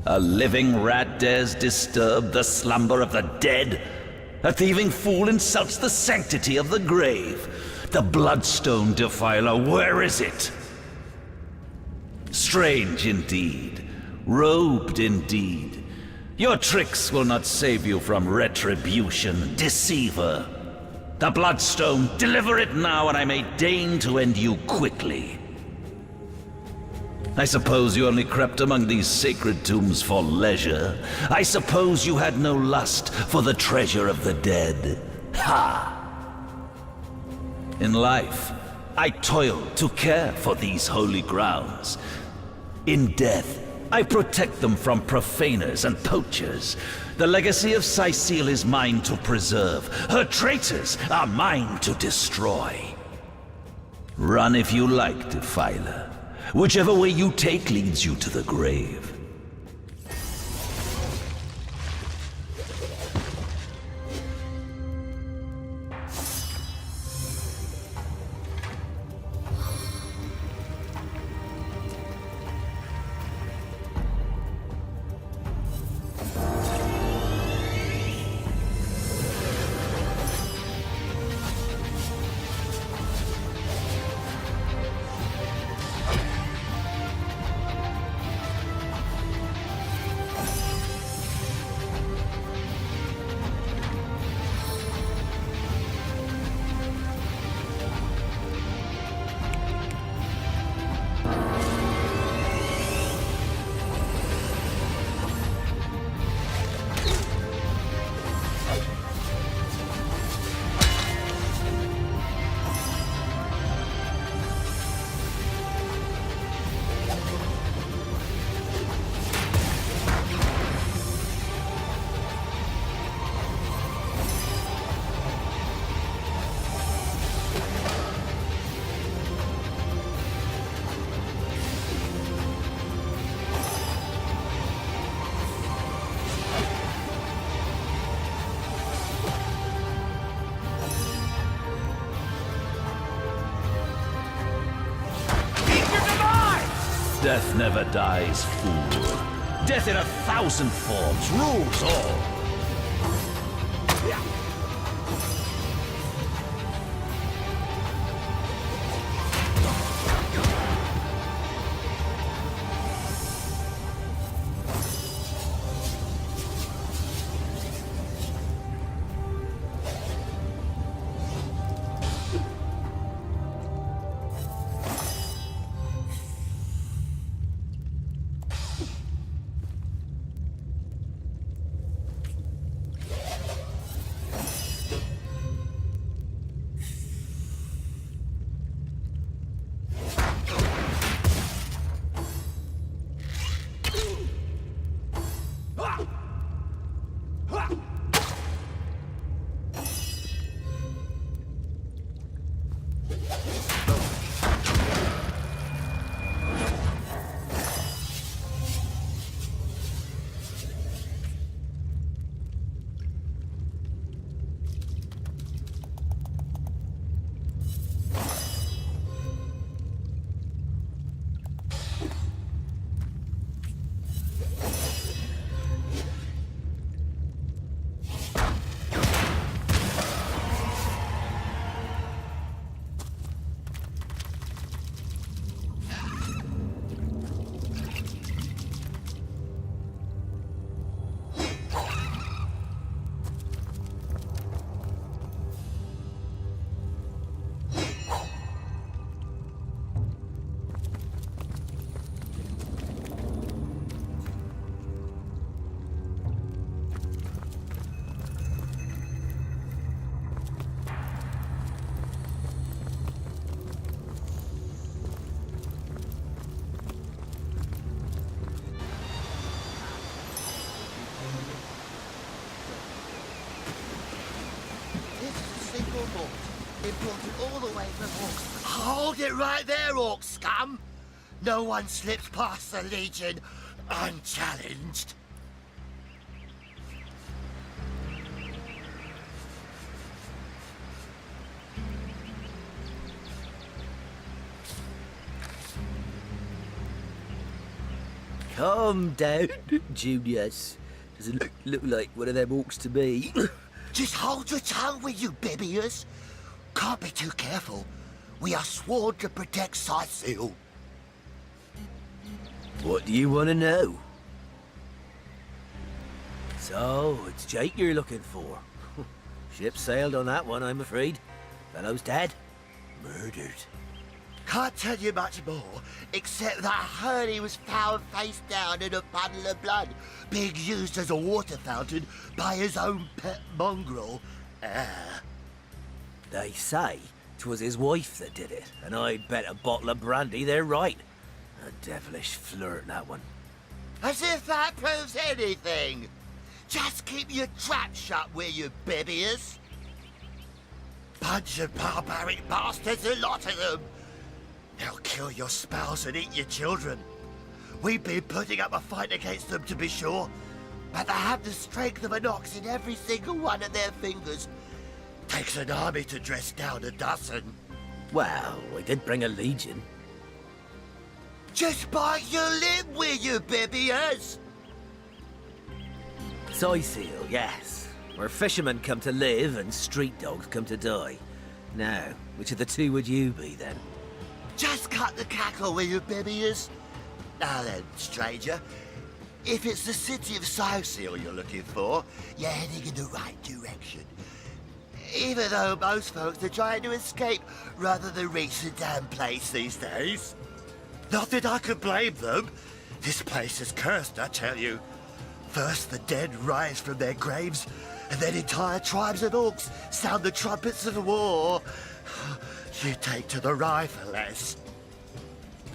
A living rat dares disturb the slumber of the dead? A thieving fool insults the sanctity of the grave. The bloodstone defiler, where is it? Strange indeed, robed indeed. Your tricks will not save you from retribution, deceiver. The bloodstone, deliver it now, and I may deign to end you quickly. I suppose you only crept among these sacred tombs for leisure. I suppose you had no lust for the treasure of the dead. Ha! In life, I toiled to care for these holy grounds. In death, I protect them from profaners and poachers. The legacy of Cecile is mine to preserve. Her traitors are mine to destroy. Run if you like, defiler. Whichever way you take leads you to the grave. Death never dies, fool. Death in 1,000 forms rules all. Imported all the way from Orc. Hold it right there, Orc scum! No one slips past the Legion unchallenged. Calm down, Junius. Doesn't look like one of them orcs to me. Just hold your tongue, will you, Bibius? Can't be too careful. We are sworn to protect Scythiel. What do you want to know? So, it's Jake you're looking for. Ship sailed on that one, I'm afraid. Fellow's dead. Murdered. Can't tell you much more, except that I heard he was found face down in a puddle of blood, being used as a water fountain by his own pet mongrel. They say 'twas his wife that did it, and I'd bet a bottle of brandy they're right. A devilish flirt, that one. As if that proves anything! Just keep your trap shut, will you, Bibius? Bunch of barbaric bastards, a lot of them! They'll kill your spouse and eat your children. We've been putting up a fight against them, to be sure, but they have the strength of an ox in every single one of their fingers. Takes an army to dress down a dozen. Well, we did bring a legion. Just bite your lip, will you, Bibius? Scythiel, yes. Where fishermen come to live and street dogs come to die. Now, which of the two would you be, then? Just cut the cackle, will you, Bibius? Now then, stranger, if it's the city of Scythiel you're looking for, you're heading in the right direction. Even though most folks are trying to escape rather than reach the damn place these days. Not that I could blame them. This place is cursed, I tell you. First the dead rise from their graves, and then entire tribes of orcs sound the trumpets of war. You take to the rifle, lass.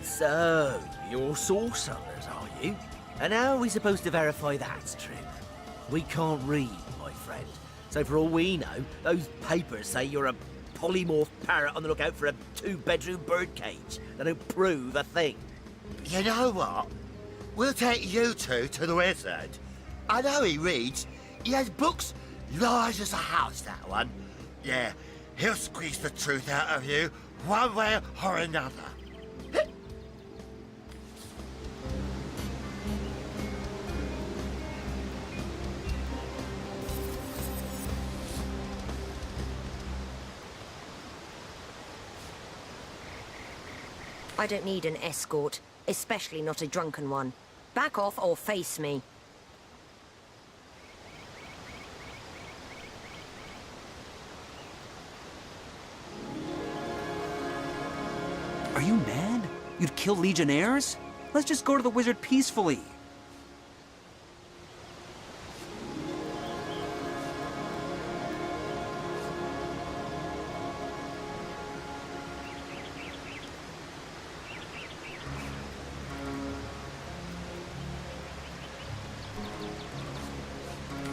So, you're sorcerers, are you? And how are we supposed to verify that's true? We can't read, my friend. So for all we know, those papers say you're a polymorph parrot on the lookout for a two-bedroom birdcage. They don't prove a thing. You know what? We'll take you two to the wizard. I know he reads. He has books large as a house, that one. Yeah, he'll squeeze the truth out of you, one way or another. I don't need an escort, especially not a drunken one. Back off or face me. Are you mad? You'd kill legionnaires? Let's just go to the wizard peacefully.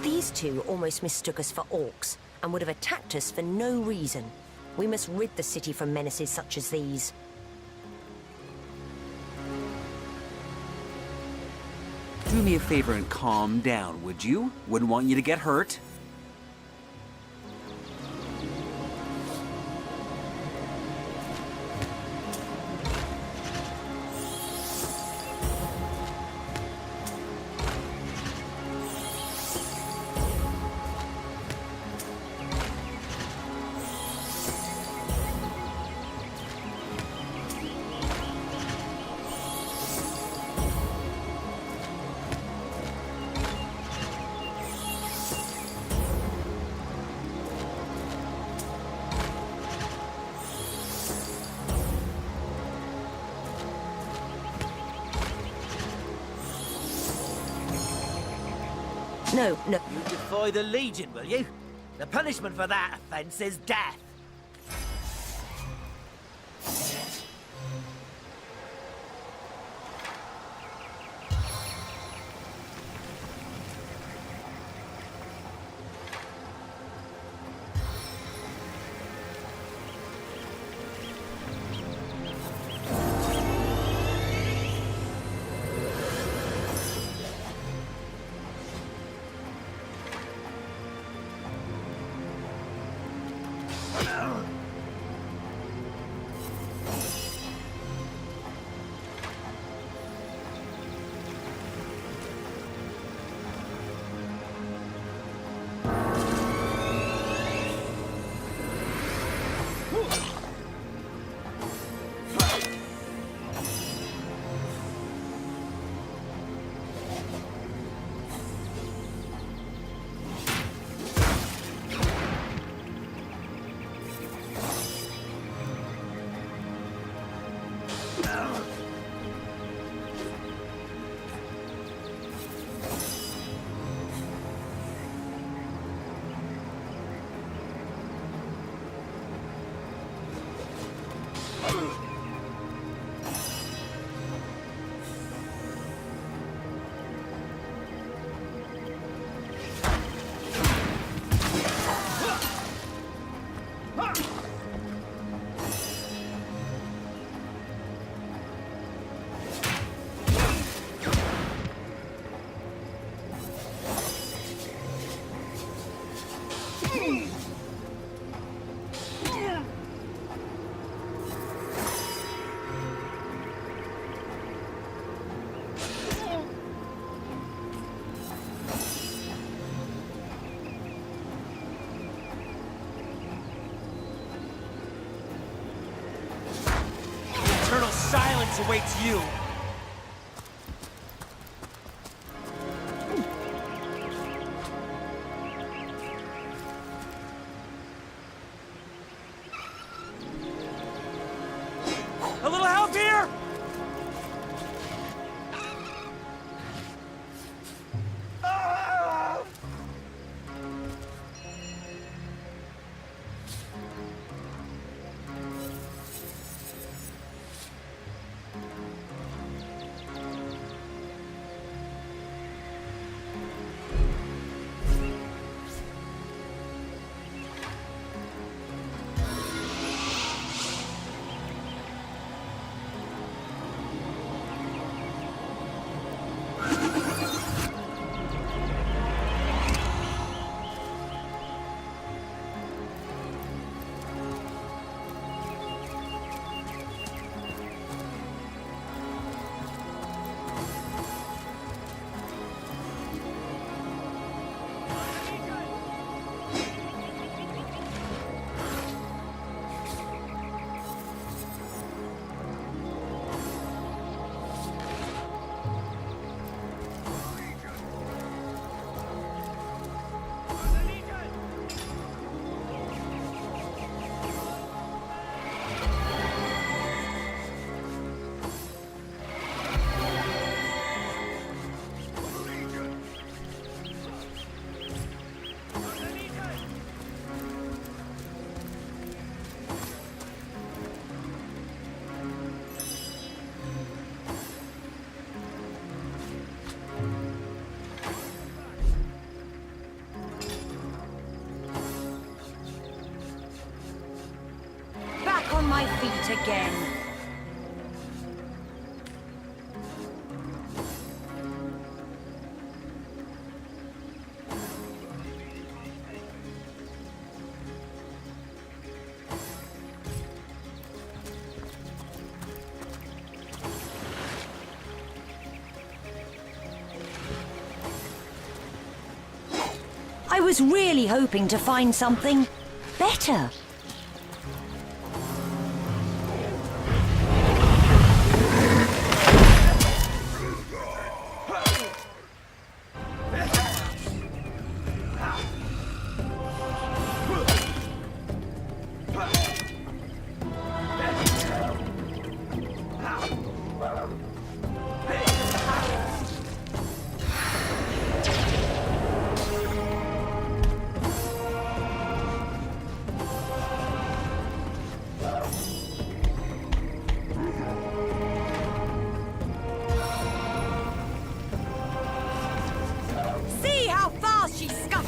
These two almost mistook us for orcs and would have attacked us for no reason. We must rid the city from menaces such as these. Do me a favor and calm down, would you? Wouldn't want you to get hurt. No. You defy the Legion, will you? The punishment for that offense is death. awaits you. A little help here? Back on my feet again. I was really hoping to find something better. See how fast she scuttles!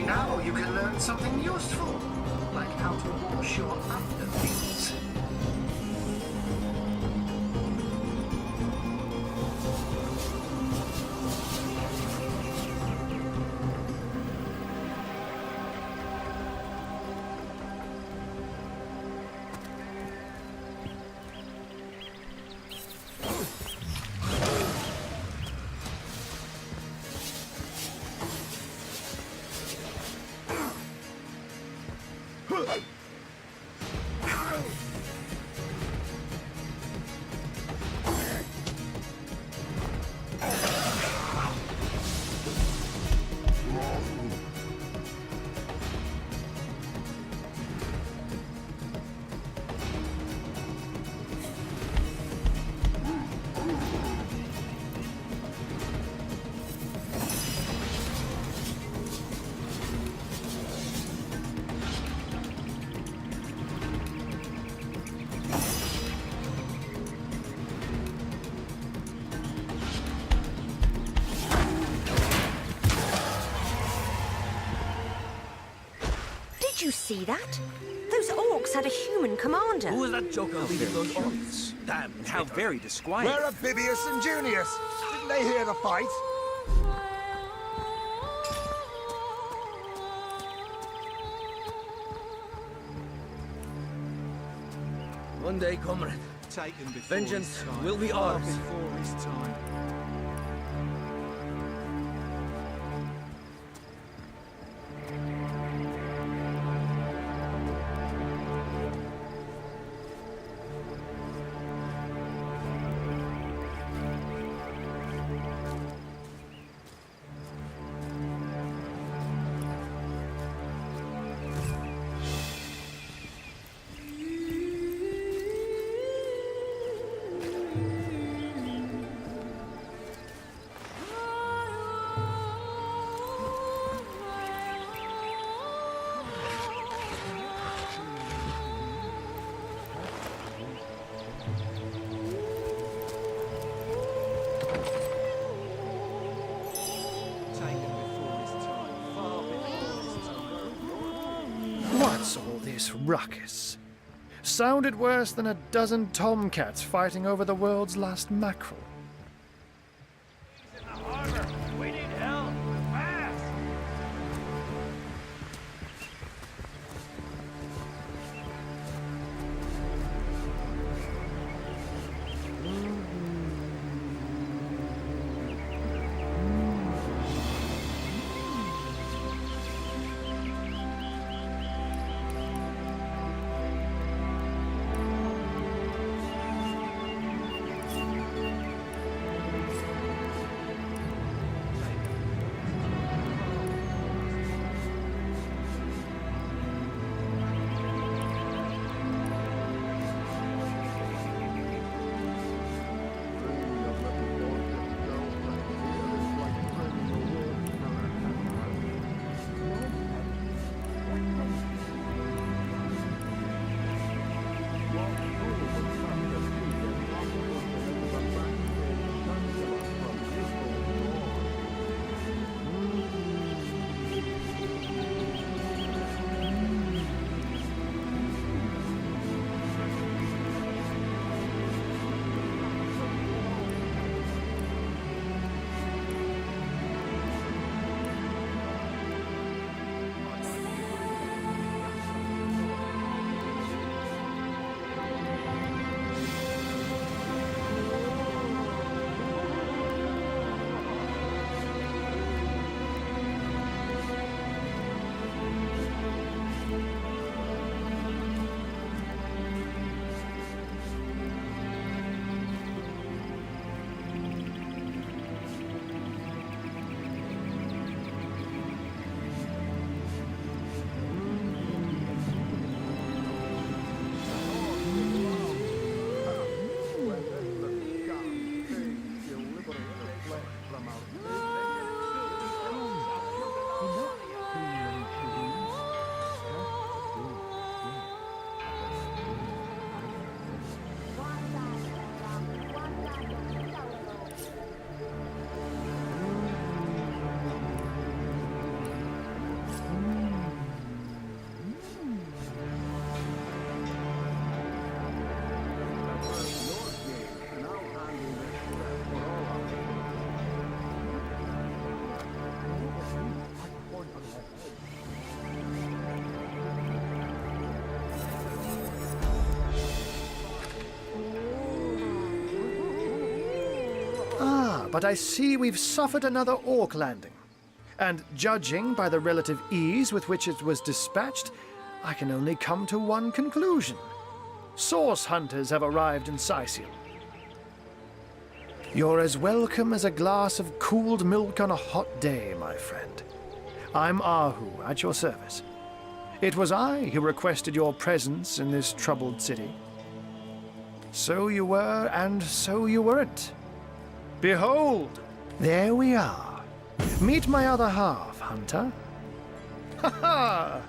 Now you can learn something useful, like how to wash your underthings. see that? Those orcs had a human commander. Who was that joker leading those orcs? Damn, How very disquieting. Where are Bibius and Junius? Didn't they hear the fight? One day, comrade, Taken before vengeance his time. will be Far ours. before his time. Taken before his time. Far before his time. What's all this ruckus? Sounded worse than a dozen tomcats fighting over the world's last mackerel. But I see we've suffered another orc landing. And judging by the relative ease with which it was dispatched, I can only come to one conclusion. Source hunters have arrived in Sicil. You're as welcome as a glass of cooled milk on a hot day, my friend. I'm Ahu, at your service. It was I who requested your presence in this troubled city. So you were, and so you weren't. Behold, there we are. Meet my other half, Hunter. Ha ha!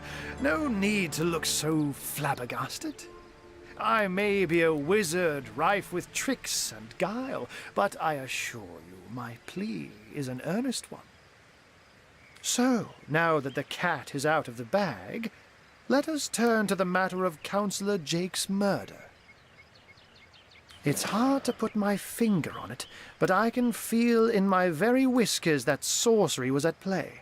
No need to look so flabbergasted. I may be a wizard rife with tricks and guile, but I assure you my plea is an earnest one. So, now that the cat is out of the bag, let us turn to the matter of Councillor Jake's murder. It's hard to put my finger on it, but I can feel in my very whiskers that sorcery was at play.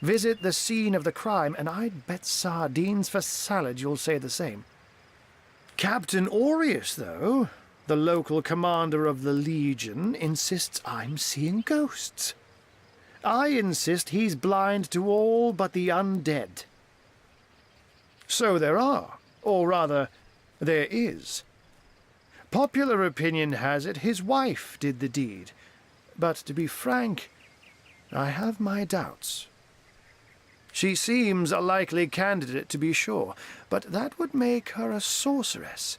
Visit the scene of the crime, and I'd bet sardines for salad you'll say the same. Captain Aureus, though, the local commander of the Legion, insists I'm seeing ghosts. I insist he's blind to all but the undead. So there are, or rather, there is. Popular opinion has it his wife did the deed, but to be frank, I have my doubts. She seems a likely candidate, to be sure, but that would make her a sorceress.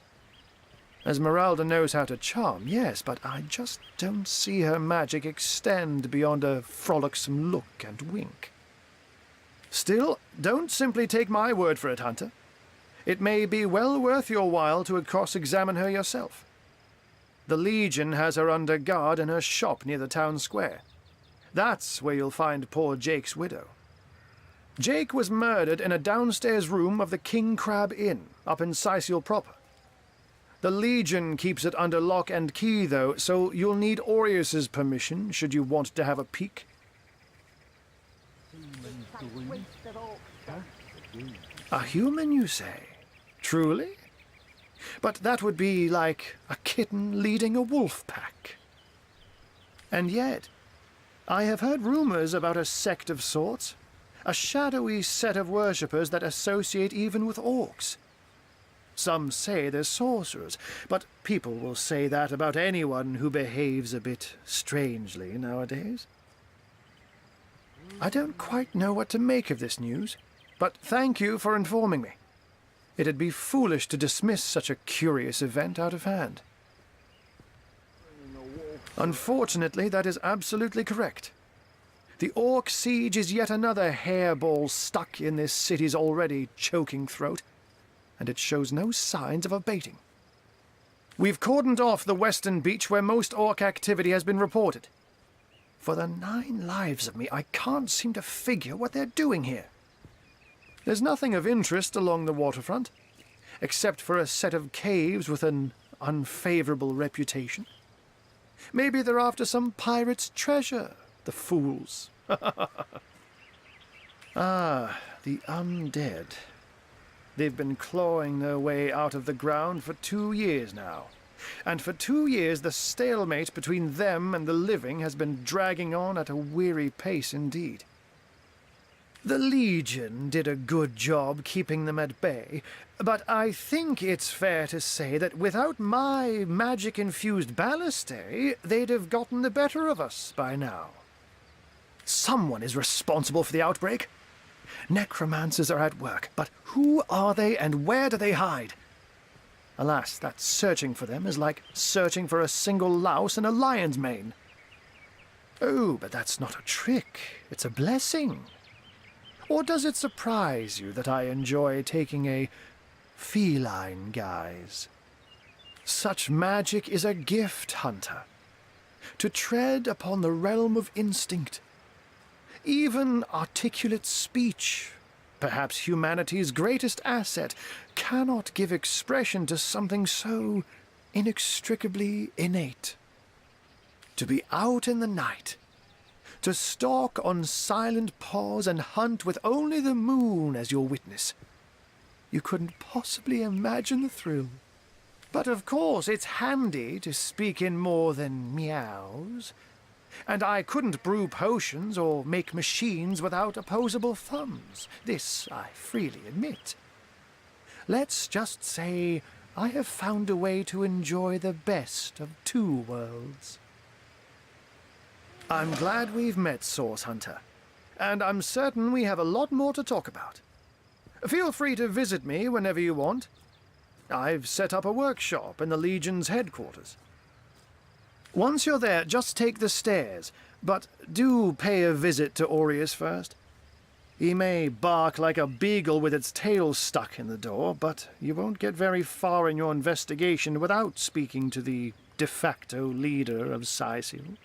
Esmeralda knows how to charm, yes, but I just don't see her magic extend beyond a frolicsome look and wink. Still, don't simply take my word for it, Hunter. It may be well worth your while to cross-examine her yourself. The Legion has her under guard in her shop near the town square. That's where you'll find poor Jake's widow. Jake was murdered in a downstairs room of the King Crab Inn, up in Sicil proper. The Legion keeps it under lock and key, though, so you'll need Aureus's permission should you want to have a peek. A human, you say? Truly? But that would be like a kitten leading a wolf pack. And yet, I have heard rumors about a sect of sorts, a shadowy set of worshippers that associate even with orcs. Some say they're sorcerers, but people will say that about anyone who behaves a bit strangely nowadays. I don't quite know what to make of this news, but thank you for informing me. It'd be foolish to dismiss such a curious event out of hand. Unfortunately, that is absolutely correct. The Orc siege is yet another hairball stuck in this city's already choking throat, and it shows no signs of abating. We've cordoned off the western beach where most Orc activity has been reported. For the 9 lives of me, I can't seem to figure what they're doing here. There's nothing of interest along the waterfront, except for a set of caves with an unfavorable reputation. Maybe they're after some pirate's treasure, the fools. Ah, the undead. They've been clawing their way out of the ground for 2 years now. And for 2 years the stalemate between them and the living has been dragging on at a weary pace indeed. The Legion did a good job keeping them at bay, but I think it's fair to say that without my magic-infused ballistae, they'd have gotten the better of us by now. Someone is responsible for the outbreak. Necromancers are at work, but who are they and where do they hide? Alas, that searching for them is like searching for a single louse in a lion's mane. Oh, but that's not a trick. It's a blessing. Or does it surprise you that I enjoy taking a feline guise? Such magic is a gift, Hunter. To tread upon the realm of instinct. Even articulate speech, perhaps humanity's greatest asset, cannot give expression to something so inextricably innate. To be out in the night, to stalk on silent paws and hunt with only the moon as your witness. You couldn't possibly imagine the thrill. But of course it's handy to speak in more than meows. And I couldn't brew potions or make machines without opposable thumbs. This I freely admit. Let's just say I have found a way to enjoy the best of 2 worlds. I'm glad we've met, Source Hunter, and I'm certain we have a lot more to talk about. Feel free to visit me whenever you want. I've set up a workshop in the Legion's headquarters. Once you're there, just take the stairs, but do pay a visit to Aureus first. He may bark like a beagle with its tail stuck in the door, but you won't get very far in your investigation without speaking to the de facto leader of Sicil.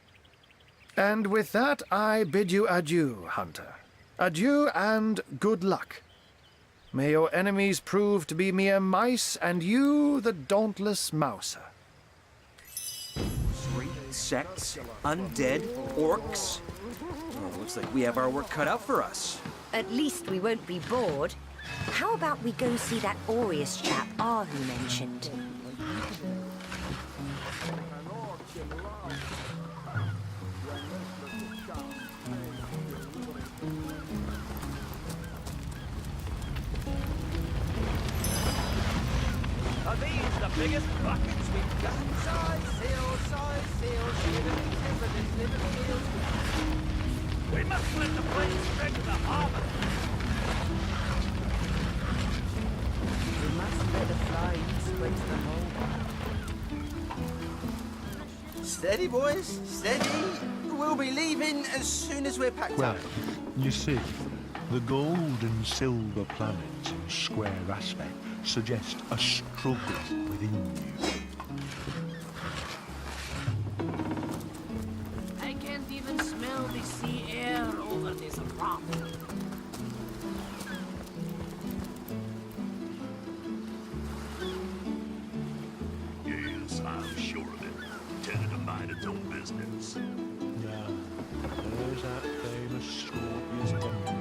And with that, I bid you adieu, Hunter. Adieu and good luck. May your enemies prove to be mere mice, and you the dauntless mouser. Street, sects, undead, orcs. Oh, looks like we have our work cut out for us. At least we won't be bored. How about we go see that Aureus chap Ahu mentioned? Are these the biggest buckets we've got? Size, seal, shivering, temperate, living seals. We must let the planes spread to the harbor. We must let the flies spread to the harbor. Steady, boys, steady. We'll be leaving as soon as we're packed Well, up. you see, the gold and silver planets in square aspect suggest a struggle within you. I can't even smell the sea air over this rock. Yes, I'm sure of it. Tended to mind its own business. Now, there's that famous Scorpius temple.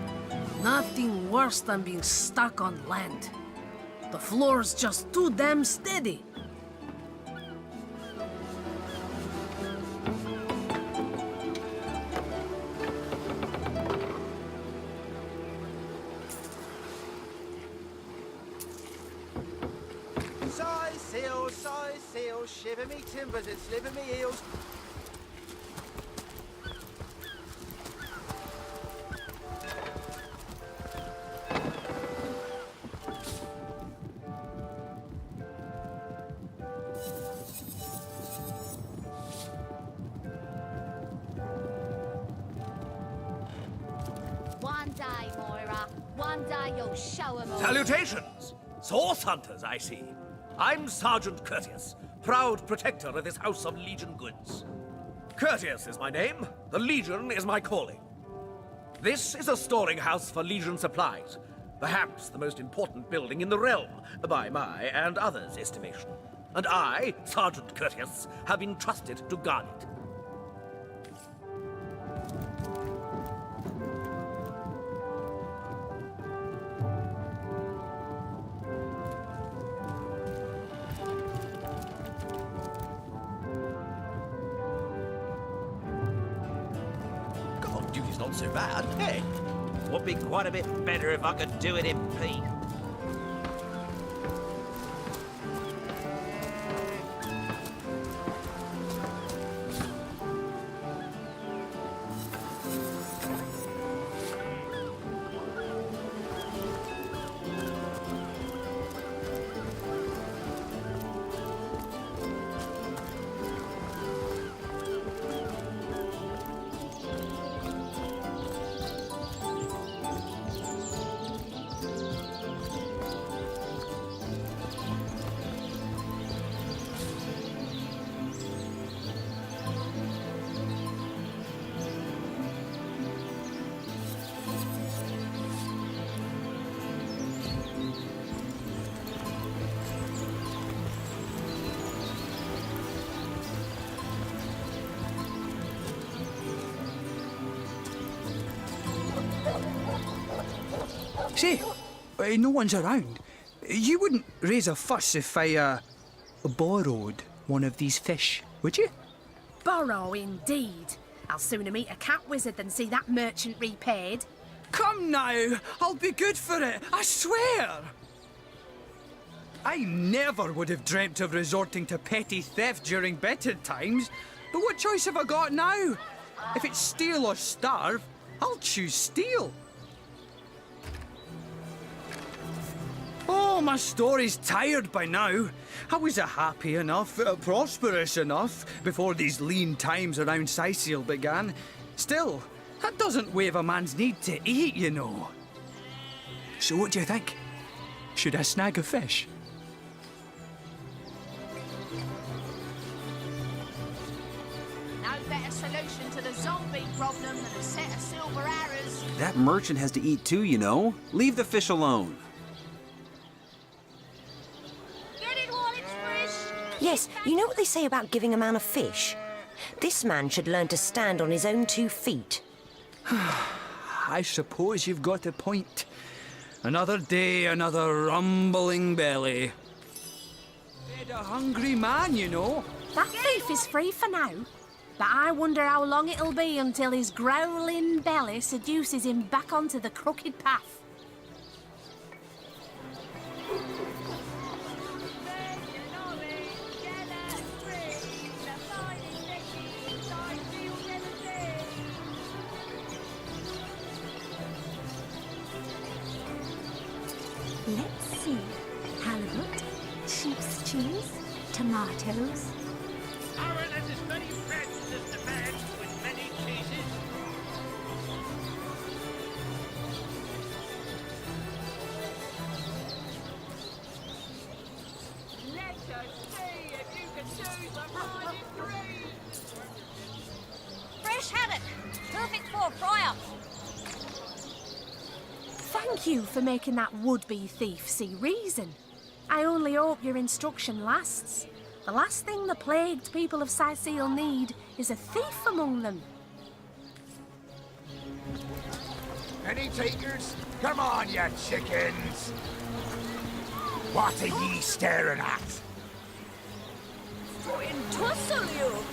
Nothing worse than being stuck on land. The floor's just too damn steady. Size, seal, shiver me timbers and sliver me heels. One day, Moira. One day you'll show 'em all. Salutations! Source hunters, I see. I'm Sergeant Curtius, proud protector of this house of Legion goods. Curtius is my name, the Legion is my calling. This is a storing house for Legion supplies, perhaps the most important building in the realm, by my and others' estimation. And I, Sergeant Curtius, have been trusted to guard it. God, duty's not so bad, hey? Would be quite a bit better if I could do it in peace. Say, no one's around. You wouldn't raise a fuss if I, borrowed one of these fish, would you? Borrow indeed. I'll sooner meet a cat wizard than see that merchant repaid. Come now, I'll be good for it, I swear! I never would have dreamt of resorting to petty theft during better times, but what choice have I got now? If it's steal or starve, I'll choose steal. Oh, my story's tired by now. I was happy enough, prosperous enough, before these lean times around Sicil began. Still, that doesn't waive a man's need to eat, you know. So what do you think? Should I snag a fish? No better solution to the zombie problem than a set of silver arrows. That merchant has to eat too, you know. Leave the fish alone. Yes, you know what they say about giving a man a fish? This man should learn to stand on his own 2 feet. I suppose you've got a point. Another day, another rumbling belly. Fed a hungry man, you know. That thief is free for now, but I wonder how long it'll be until his growling belly seduces him back onto the crooked path. Let's see. Halibut, sheep's cheese, tomatoes. Our has as many friends as the man with many cheeses. Let us see if you can choose the finest green. Fresh haddock. Perfect for a fry-up. Thank you for making that would-be thief see reason. I only hope your instruction lasts. The last thing the plagued people of Sicil need is a thief among them. Any takers? Come on, you chickens! What are ye staring at? Trying to tussle you.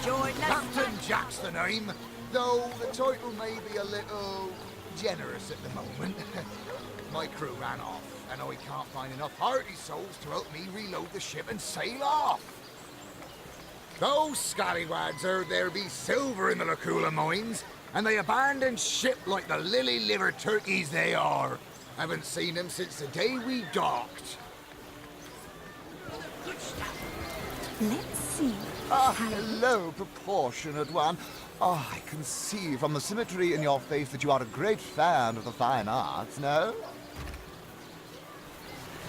Join us. Captain Jack's the name, though the title may be a little generous at the moment. My crew ran off, and I can't find enough hearty souls to help me reload the ship and sail off. Those scallywags heard there be silver in the Lacula mines, and they abandoned ship like the lily-livered turkeys they are. Haven't seen them since the day we docked. Let's see. Ah, hello, proportionate one. Oh, I can see from the symmetry in your face that you are a great fan of the fine arts, no?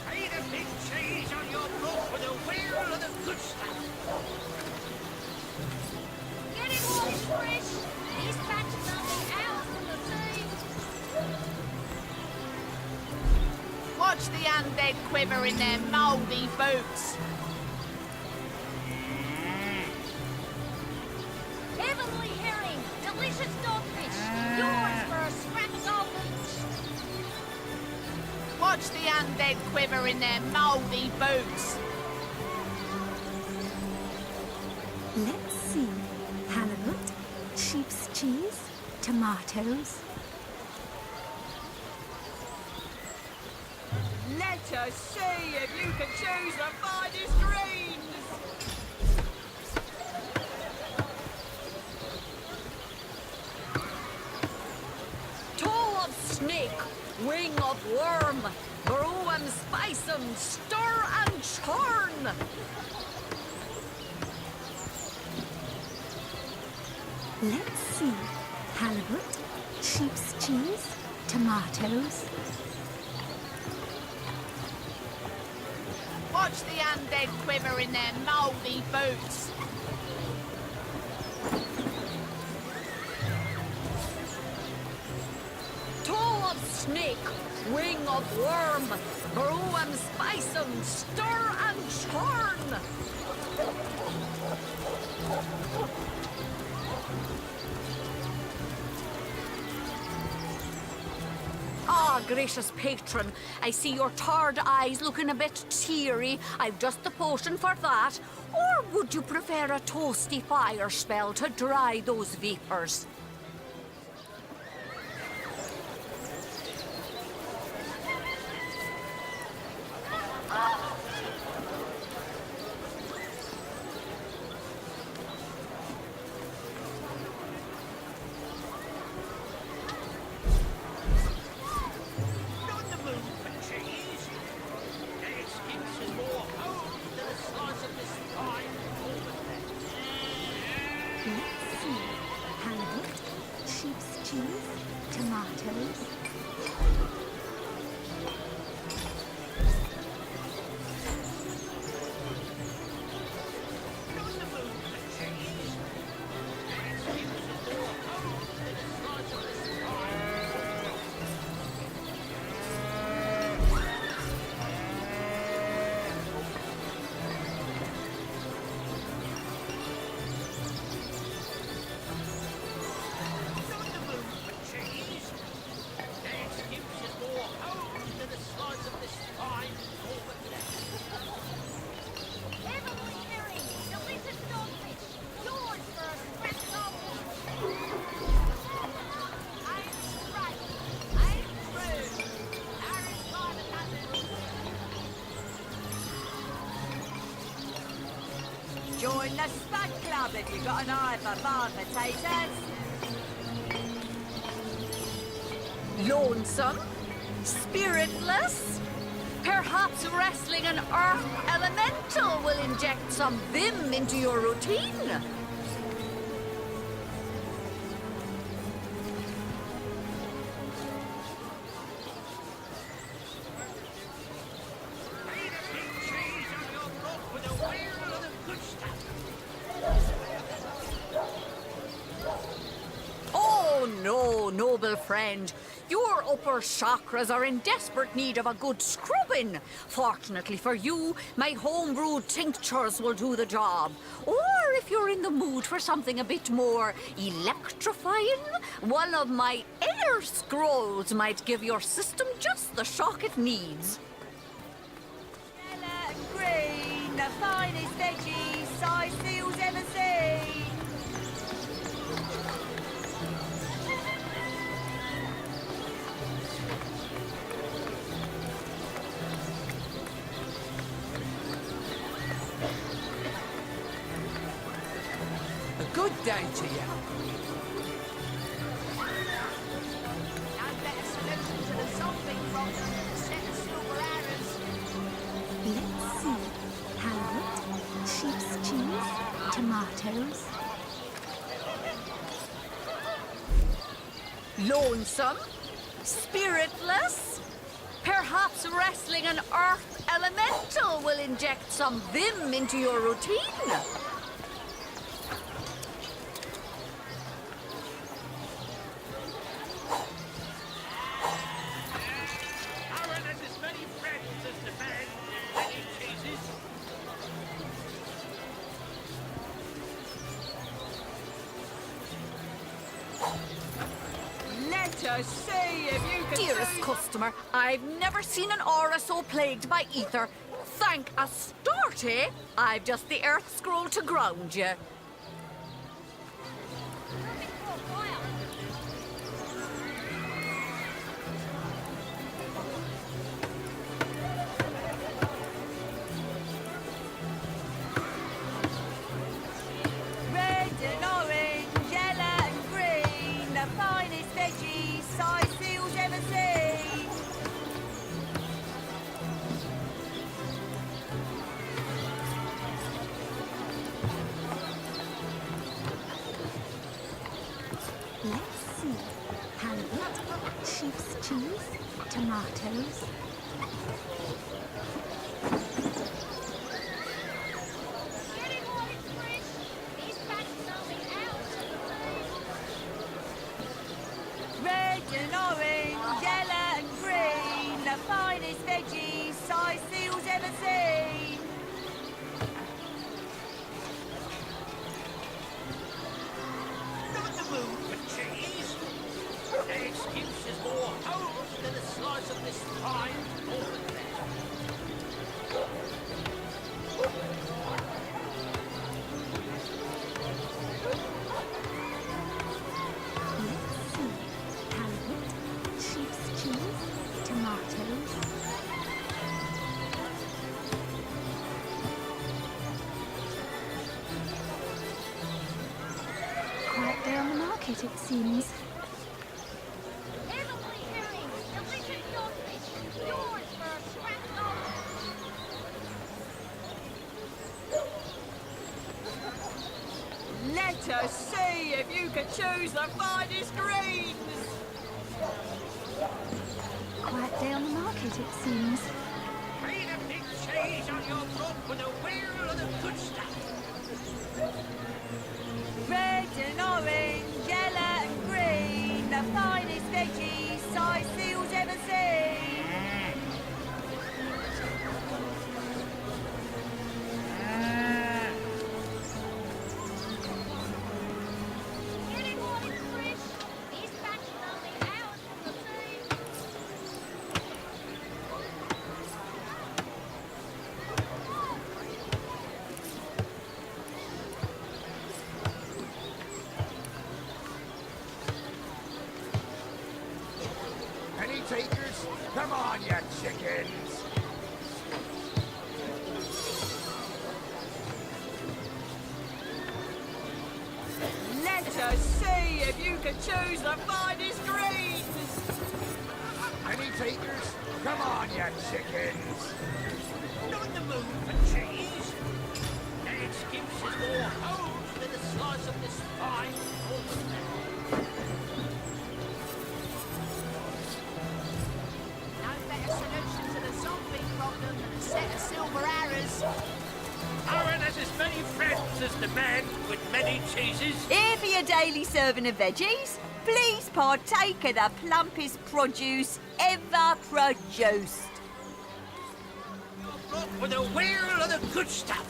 Pay the big cheese on your book for the wheel of the good stuff. Get it all fresh. These batches are the out from the sea. Watch the undead quiver in their mouldy boots. Heavenly herring. Delicious dogfish. Yours for a scrap of gold each. Watch the undead quiver in their mouldy boots. Let's see. Halibut, sheep's cheese, tomatoes. Let us see if you can choose the finest greens. Toe of snake, wing of worm, brew 'em, spice 'em, stir and churn. Let's see. Halibut, sheep's cheese, tomatoes. Watch the undead quiver in their mouldy boots. Toe of snake, wing of worm, brew 'em, spice 'em, stir and churn. Ah, gracious patron, I see your tired eyes looking a bit teary. I've just the potion for that. Or would you prefer a toasty fire spell to dry those vapours? Not the moon for cheese. Their skins is more home than the size of this fine Let's see. Halibut, sheep's cheese, tomatoes. grub if you got an eye for barred potatoes. Lonesome? Spiritless? Perhaps wrestling an earth elemental will inject some vim into your routine? Oh no, noble friend. Your upper chakras are in desperate need of a good scrubbing. Fortunately for you, my homebrewed tinctures will do the job. Or if you're in the mood for something a bit more electrifying, one of my air scrolls might give your system just the shock it needs. Yellow and green, the finest veggies size seals ever seen. A good day to you. And better solution to the zombie problem than a set of silver arrows. Let's see. Halibut, sheep's cheese, tomatoes. Lonesome? Spiritless? Perhaps wrestling an earth elemental will inject some vim into your routine? Aaron has as many friends as the man that he chooses. Let us see if you can. Dearest customer, I've never seen an aura so plagued by ether. Thank Astarte, I've just the earth scroll to ground you. Red and orange, yellow and green, the finest veggies size seals ever seen. Let's see. Halibut, sheep's cheese, tomatoes. Red and orange, yellow and green, the finest veggies size seals ever seen. Not the mood for cheese. An excuse is more holes than a slice of this fine northern bread. Let's see. Halibut, sheep's cheese, tomatoes. Quiet day on the market, it seems. Heavenly herring, delicious dogfish, yours for a scrap gold. Let us see if you can choose the finest greens. Quiet day on the market, it seems. Read a big cheese on your book with a wheel of the good stuff. Red and orange, yellow and green, the finest veggies size seals ever seen. Anyone is fresh? These batches only hours from the sea. Any takers? Come on, you chickens! to see if you can choose the finest greens. Any takers? Come on, you chickens! Not in the mood for cheese. That excuse is more holes than a slice of this fine pork. No better solution to the zombie problem than a set of silver arrows. Aaron has as many friends as the man with many cheeses. Here for your daily serving of veggies. Please partake of the plumpest produce ever produced. For the wheel of the good stuff.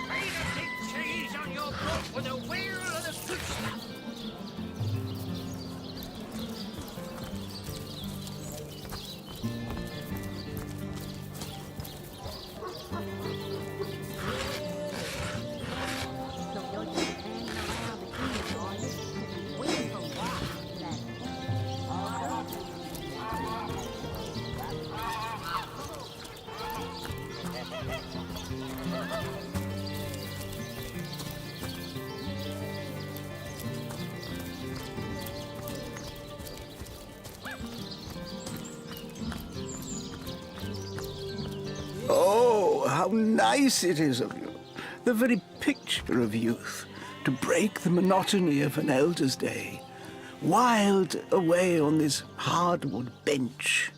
Made a big cheese on your book for the wheel of the good stuff. Oh, how nice it is of you. The very picture of youth, to break the monotony of an elder's day. Wild away on this hardwood bench.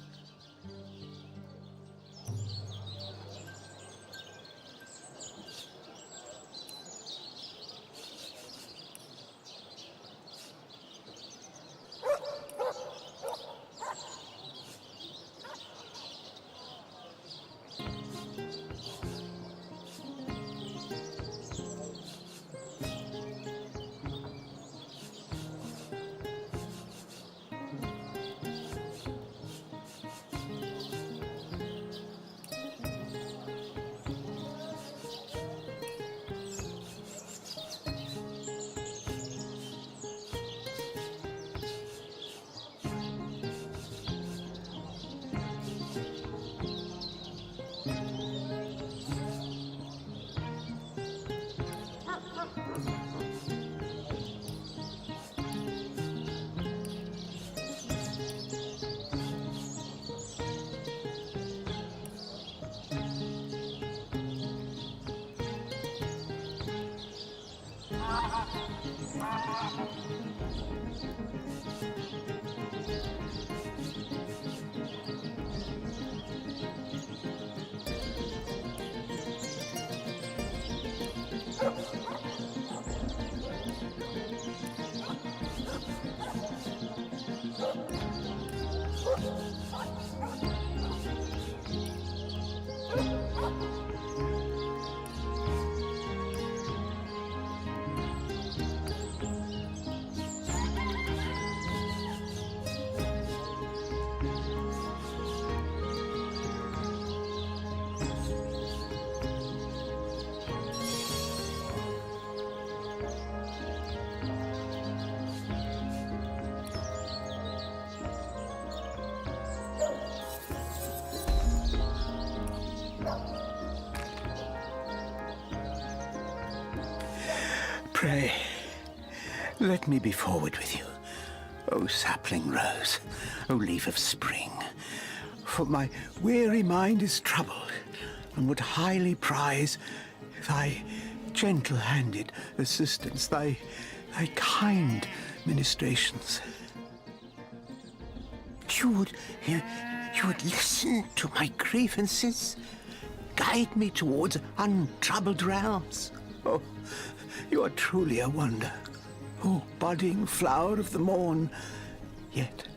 Pray, let me be forward with you, O sapling rose, O leaf of spring, for my weary mind is troubled, and would highly prize thy gentle-handed assistance, thy kind ministrations. You would listen to my grievances, guide me towards untroubled realms. Oh, you are truly a wonder, oh budding flower of the morn. Yet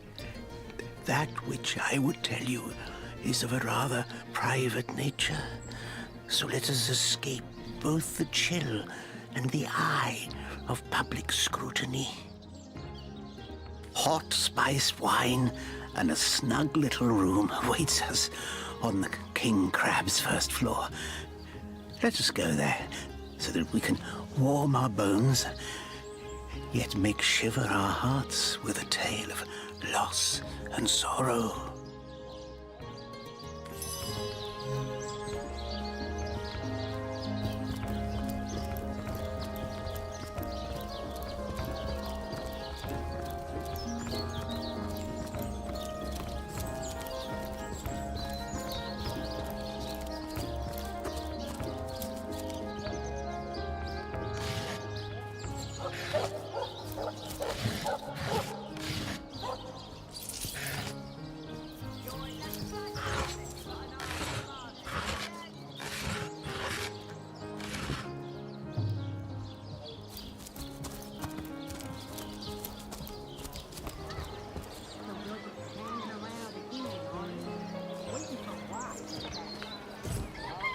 that which I would tell you is of a rather private nature. So let us escape both the chill and the eye of public scrutiny. Hot spiced wine and a snug little room awaits us on the King Crab's first floor. Let us go there so that we can warm our bones, yet make shiver our hearts with a tale of loss and sorrow.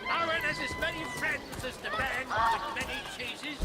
Aaron has as many friends as the man with many cheeses.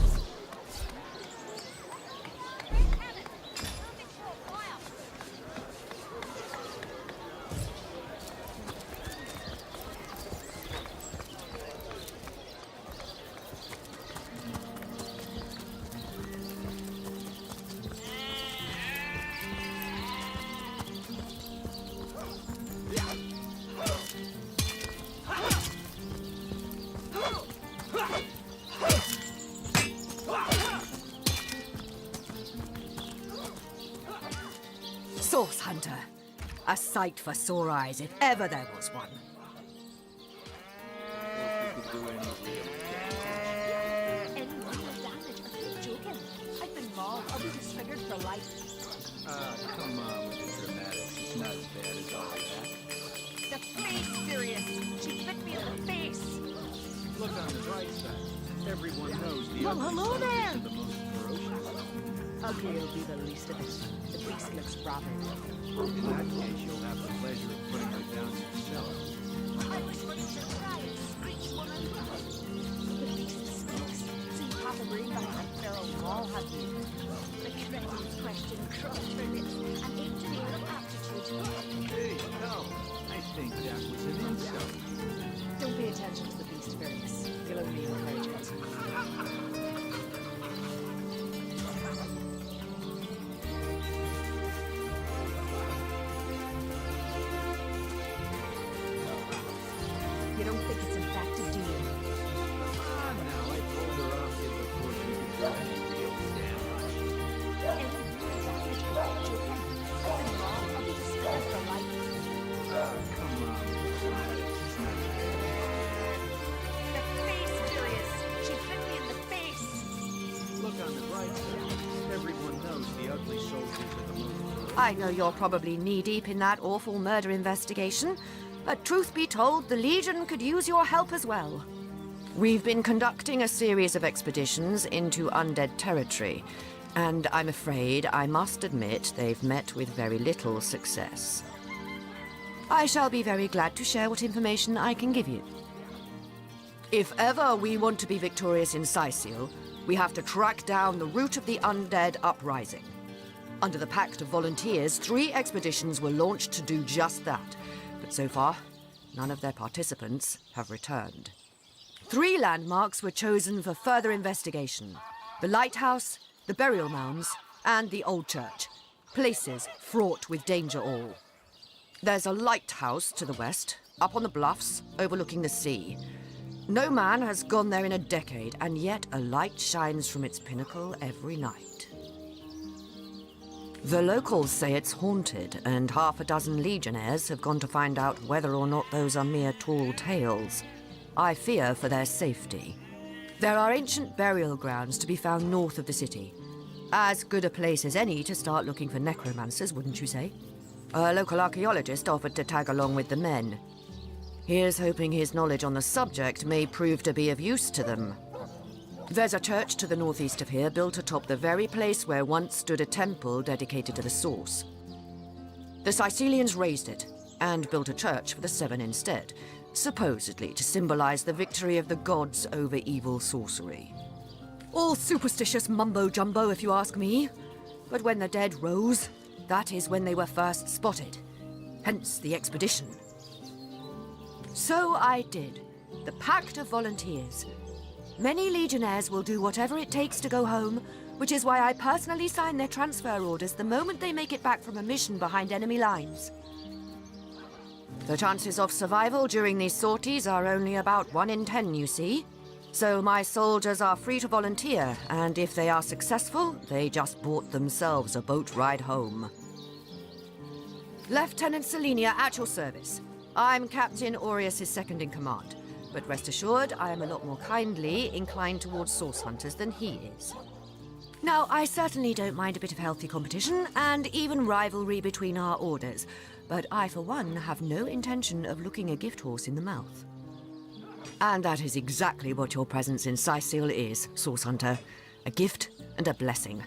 Source Hunter. A sight for sore eyes, if ever there was one. I've been mauled. I'll be disfigured for life. Come on with the dramatics. It's not as bad as all that. The face furious. She bit me in the face. Look on the bright side. Everyone knows the Well, ugly hello soldiers there. are the most ferocious. Ugly will be the least of it. The beast looks rather. In that case, you'll have the pleasure of putting her down yourself. I wish one should try and screech one and the beast speaks. So you have a brain behind that feral wall, have you? The tremendous question crossed her lips and aimed an air of aptitude. Hey, no. I think that was an insult. Don't pay attention to the beast, Fergus. You'll only encourage it. You don't think it's infected, do you? Ah, now, I pulled her off you before she could do any real damage. Any real damage? Joking? I've been wrong. I'll be discovered for life. Come on, it's not bad. The face furious. She bit me in the face. Look on the bright side. Everyone knows the ugly soldiers are the most ferocious. I know you're probably knee-deep in that awful murder investigation, but truth be told, the Legion could use your help as well. We've been conducting a series of expeditions into undead territory, and I'm afraid I must admit they've met with very little success. I shall be very glad to share what information I can give you. If ever we want to be victorious in Sicil, we have to track down the root of the undead uprising. Under the Pact of Volunteers, 3 expeditions were launched to do just that. But so far, none of their participants have returned. 3 landmarks were chosen for further investigation. The lighthouse, the burial mounds, and the old church. Places fraught with danger all. There's a lighthouse to the west, up on the bluffs, overlooking the sea. No man has gone there in a decade, and yet a light shines from its pinnacle every night. The locals say it's haunted, and half a dozen legionnaires have gone to find out whether or not those are mere tall tales. I fear for their safety. There are ancient burial grounds to be found north of the city. As good a place as any to start looking for necromancers, wouldn't you say? A local archaeologist offered to tag along with the men. Here's hoping his knowledge on the subject may prove to be of use to them. There's a church to the northeast of here, built atop the very place where once stood a temple dedicated to the source. The Sicilians razed it, and built a church for the 7 instead, supposedly to symbolize the victory of the gods over evil sorcery. All superstitious mumbo-jumbo, if you ask me. But when the dead rose, that is when they were first spotted. Hence the expedition. So I did. The Pact of Volunteers. Many Legionnaires will do whatever it takes to go home, which is why I personally sign their transfer orders the moment they make it back from a mission behind enemy lines. The chances of survival during these sorties are only about 1 in 10, you see. So my soldiers are free to volunteer, and if they are successful, they just bought themselves a boat ride home. Lieutenant Selenia at your service. I'm Captain Aureus' second in command, but rest assured I am a lot more kindly inclined towards source hunters than he is. Now, I certainly don't mind a bit of healthy competition, and even rivalry between our orders, but I, for one, have no intention of looking a gift horse in the mouth. And that is exactly what your presence in Sicil is, Source Hunter. A gift and a blessing.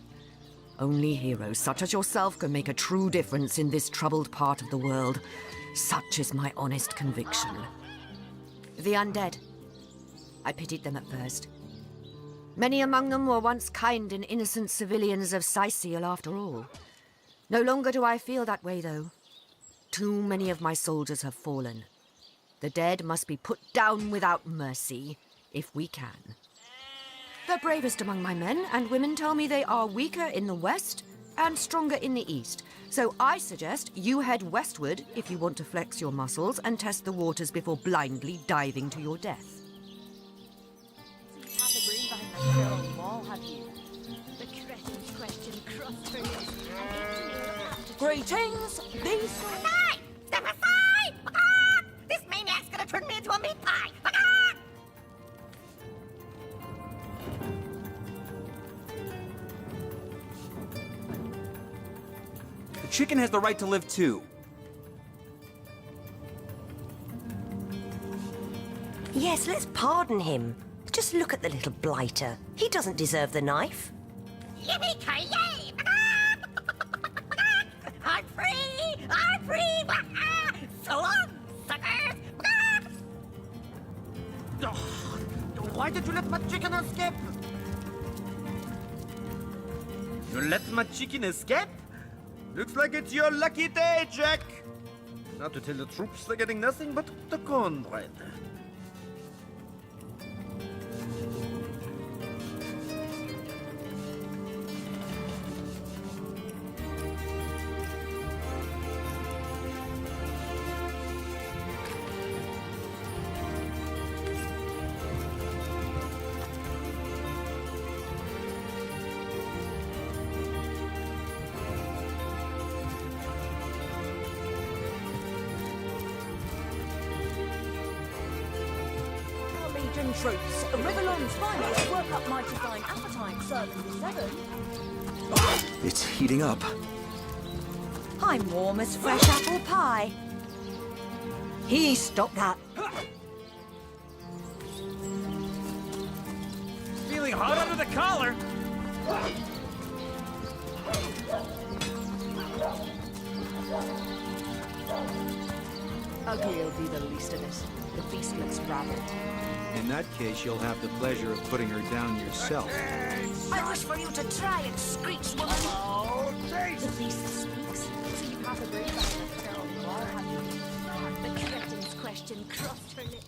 Only heroes such as yourself can make a true difference in this troubled part of the world. Such is my honest conviction. The undead. I pitied them at first. Many among them were once kind and innocent civilians of Sicil, after all. No longer do I feel that way, though. Too many of my soldiers have fallen. The dead must be put down without mercy, if we can. The bravest among my men and women tell me they are weaker in the west and stronger in the east. So I suggest you head westward if you want to flex your muscles and test the waters before blindly diving to your death. Have the green behind the feral wall, have you? The cretin's question crossed her lips. Greetings, these... Hey! Step aside! Ah! This maniac's gonna turn me into a meat pie! Ah! The chicken has the right to live too. Yes, let's pardon him. Just look at the little blighter. He doesn't deserve the knife. Yippee-ki-yay! Ah! I'm free! I'm free! Ah! So long, suckers! Ah! Why did you let my chicken escape? You let my chicken escape? Looks like it's your lucky day, Jack. Now to tell the troops they're getting nothing but the cornbread. Legion troops, Rivalon's finest, work up my divine appetite, serving 7. It's heating up. I'm warm as fresh apple pie. He stopped that. Feeling hot under the collar. Ugly will be the least of it. The beast looks rabid. In that case, you'll have the pleasure of putting her down yourself. I wish for you to try and screech, woman. The beast speaks, so you have agreed by the feral wall, have you? The cretin's question crossed her lips.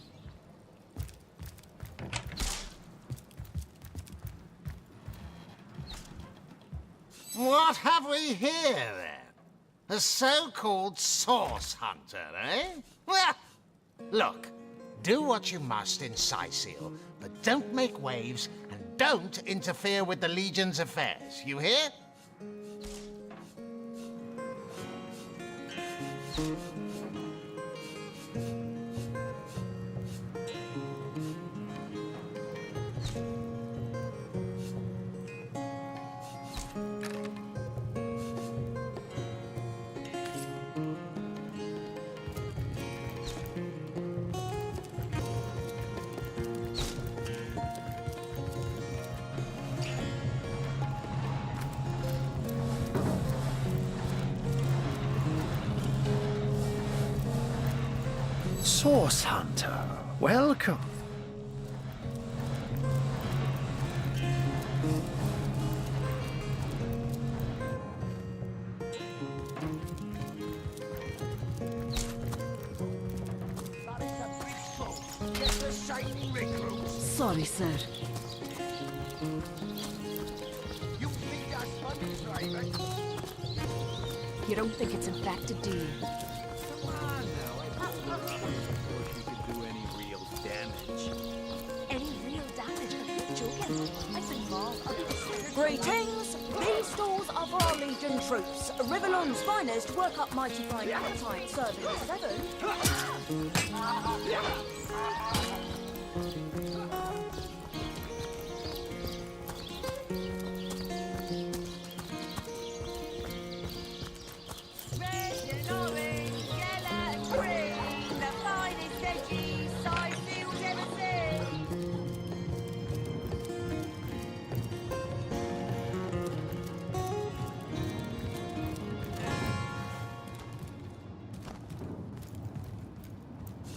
What have we here, then? A so-called source hunter, eh? Well, look, do what you must in Sicil, but don't make waves and don't interfere with the Legion's affairs, you hear? Source Hunter, welcome. Sorry, sir. You don't think it's infected, do you? Come on now, I told her off before she could do any real damage. Any real damage? Are you joking? I've been involved. I'll be considered. Greetings! These stalls are for our Legion troops. Rivellon's finest work up mighty fine appetite, serving the 7. Red and orange, yellow and green, the finest veggies Sightfield's ever seen.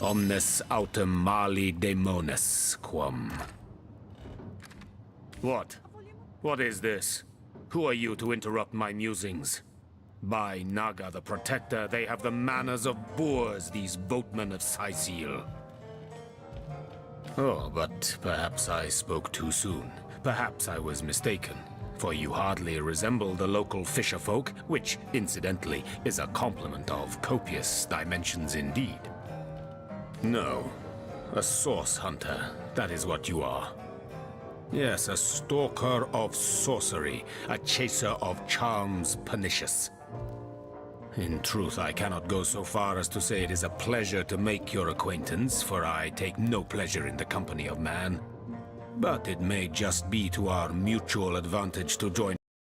Omnes autem mali demonis quam. What? What is this? Who are you to interrupt my musings? By Naga the Protector, they have the manners of boors, these boatmen of Sicil. Oh, but perhaps I spoke too soon. Perhaps I was mistaken, for you hardly resemble the local fisherfolk, which, incidentally, is a compliment of copious dimensions indeed. No, a source hunter, that is what you are. Yes, a stalker of sorcery, a chaser of charms pernicious. In truth, I cannot go so far as to say it is a pleasure to make your acquaintance, for I take no pleasure in the company of man. But it may just be to our mutual advantage to join